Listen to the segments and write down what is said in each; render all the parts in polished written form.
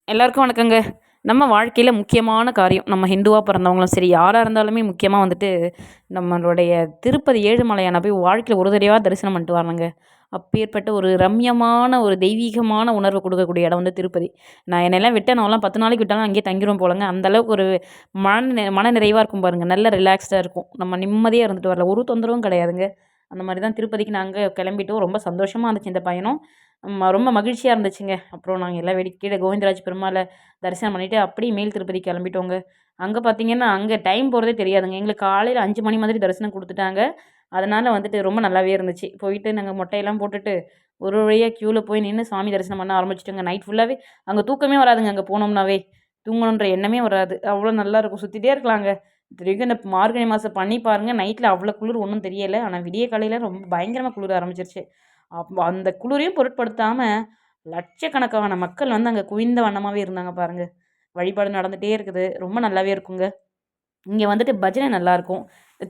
எல்லாருக்கும் வணக்கங்க. நம்ம வாழ்க்கையில முக்கியமான காரியம், நம்ம ஹிந்துவா பிறந்தவங்களும் சரி, யாரா இருந்தாலுமே முக்கியமா வந்துட்டு, நம்மளுடைய திருப்பதி ஏழுமலையான போய் வாழ்க்கையில ஒரு தடவையாவது தரிசனம் பண்ணிட்டு வரணுங்க. அப்பேற்பட்ட ஒரு ரம்யமான, ஒரு தெய்வீகமான உணர்வு குடுக்கக்கூடிய இடம் வந்து திருப்பதி. என்னையெல்லாம் விட்டா நான்லாம் 10 நாளைக்கு விட்டாலும் அங்கேயே தங்கிருவேன் போலங்க. அந்த அளவுக்கு ஒரு மன நிறைவா இருக்கும் பாருங்க. நல்ல ரிலாக்ஸ்டா இருக்கும். நம்ம நிம்மதியா இருந்துட்டு வரலாம். ஒரு தொந்தரவும் கிடையாதுங்க. அந்த மாரி தான் திருப்பதிக்கு நாங்க கிளம்பிட்டோம். ரொம்ப சந்தோஷமா இருந்துச்சு இந்த பயணம். ரொம்ப மகிழ்ச்சியா இருந்துச்சுங்க. அப்புறம் நாங்க எல்லாம் கீழ கோவிந்தராஜ் பெருமாள தரிசனம் பண்ணிட்டு, அப்படியே மேல் திருப்பதி கிளம்பிட்டோங்க. அங்க பார்த்தீங்கன்னா, அங்க டைம் போறதே தெரியாதுங்க. எங்களுக்கு காலையில 5 மணி மாதிரி தரிசனம் குடுத்துட்டாங்க. அதனால வந்துட்டு ரொம்ப நல்லாவே இருந்துச்சு. போயிட்டு நாங்க மொட்டையெல்லாம் போட்டுட்டு, ஒரு வழியா கியூல போய் நின்னு சாமி தரிசனம் பண்ண ஆரம்பிச்சுட்டோங்க. நைட் ஃபுல்லாவே அங்க தூக்கமே வராதுங்க அங்க போனோம்னாவே. தூங்கணுன்ற எண்ணமே வராது. அவ்வளோ நல்லாருக்கும். சுத்திட்டே இருக்கலாங்க. இத்தனைக்கும் இந்த மார்கழி மாசம் பண்ணி பாருங்க, நைட்ல அவ்வளோ குளிர் ஒண்ணும் தெரியல. ஆனா விடிய காலையில ரொம்ப பயங்கரமா குளிர ஆரம்பிச்சுருச்சு. அந்த குளிரையும் பொருட்படுத்தாம, லட்சக்கணக்கான மக்கள் வந்து அங்க குவிந்த வண்ணமாவே இருந்தாங்க பாருங்க. வழிபாடு நடந்துட்டே இருக்குது. ரொம்ப நல்லாவே இருக்குங்க. இங்க வந்துட்டு பஜனை நல்லாயிருக்கும்.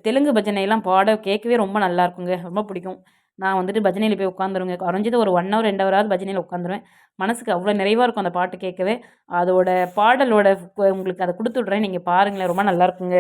தெலுங்கு பஜனைலாம் கேட்கவே ரொம்ப நல்லாயிருக்குங்க. ரொம்ப பிடிக்கும். நான் வந்துட்டு பஜனையில போய் உட்காந்துருவேங்க. குறைஞ்சது ஒரு 1 ஹவர், 2 ஹவராவது பஜனையில உட்காந்துருவேன். மனசுக்கு அவ்வளோ நிறைவா இருக்கும் அந்த பாட்டு கேட்கவே. அதோட பாடலோட உங்களுக்கு அத குடுத்து விடுறேன். நீங்க பாருங்களேன். ரொம்ப நல்லாயிருக்குங்க.